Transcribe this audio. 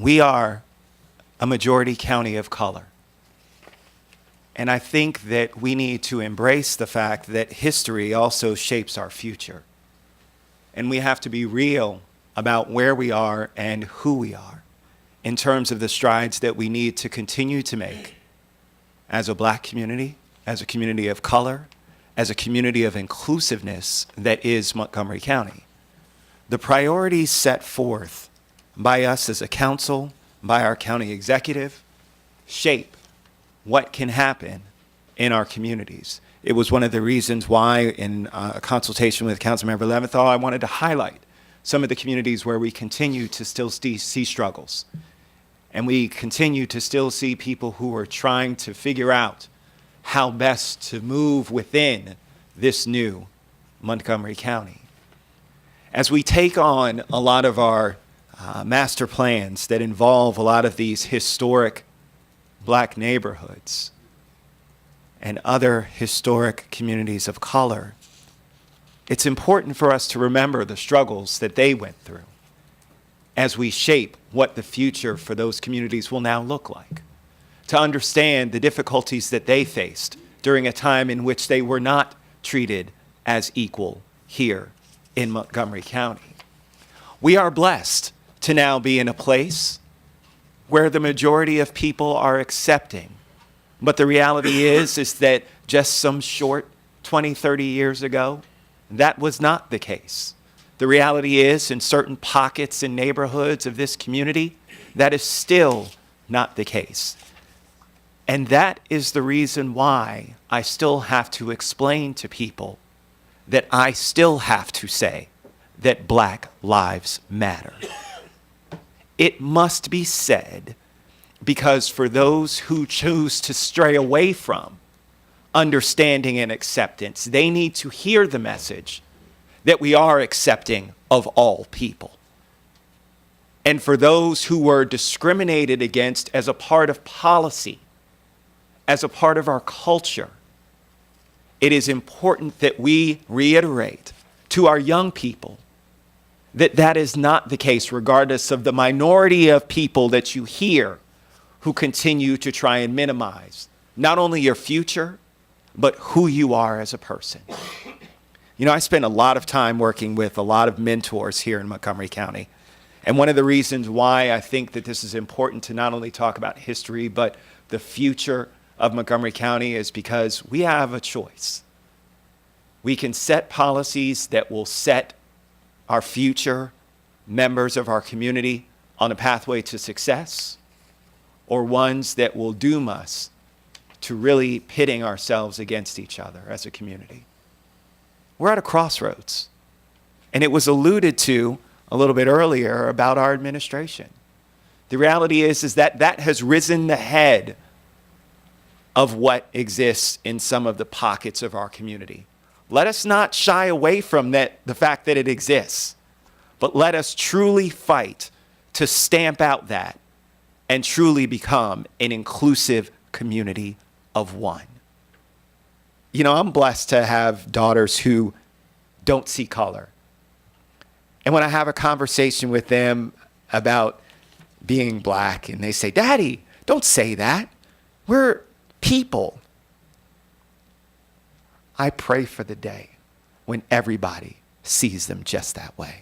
we are a majority county of color. And I think that we need to embrace the fact that history also shapes our future. And we have to be real about where we are and who we are in terms of the strides that we need to continue to make as a Black community, as a community of color, as a community of inclusiveness that is Montgomery County. The priorities set forth by us as a council, by our county executive, shape what can happen in our communities. It was one of the reasons why, in a consultation with Councilmember Leventhal, I wanted to highlight some of the communities where we continue to still see struggles. And we continue to still see people who are trying to figure out how best to move within this new Montgomery County. As we take on a lot of our master plans that involve a lot of these historic Black neighborhoods and other historic communities of color, it's important for us to remember the struggles that they went through as we shape what the future for those communities will now look like, to understand the difficulties that they faced during a time in which they were not treated as equal here in Montgomery County. We are blessed to now be in a place where the majority of people are accepting. But the reality is that just some short 20, 30 years ago, that was not the case. The reality is, in certain pockets and neighborhoods of this community, that is still not the case. And that is the reason why I still have to explain to people that I still have to say that Black lives matter. It must be said, because for those who choose to stray away from understanding and acceptance, they need to hear the message that we are accepting of all people. And for those who were discriminated against as a part of policy, as a part of our culture, it is important that we reiterate to our young people that that is not the case, regardless of the minority of people that you hear who continue to try and minimize not only your future, but who you are as a person. You know, I spend a lot of time working with a lot of mentors here in Montgomery County. And one of the reasons why I think that this is important to not only talk about history, but the future of Montgomery County is because we have a choice. We can set policies that will set our future members of our community on a pathway to success, or ones that will doom us to really pitting ourselves against each other as a community. We're at a crossroads. And it was alluded to a little bit earlier about our administration. The reality is that that has risen the head of what exists in some of the pockets of our community. Let us not shy away from that, the fact that it exists, but let us truly fight to stamp out that and truly become an inclusive community of one. You know, I'm blessed to have daughters who don't see color. And when I have a conversation with them about being Black, and they say, "Daddy, don't say that. We're people." I pray for the day when everybody sees them just that way.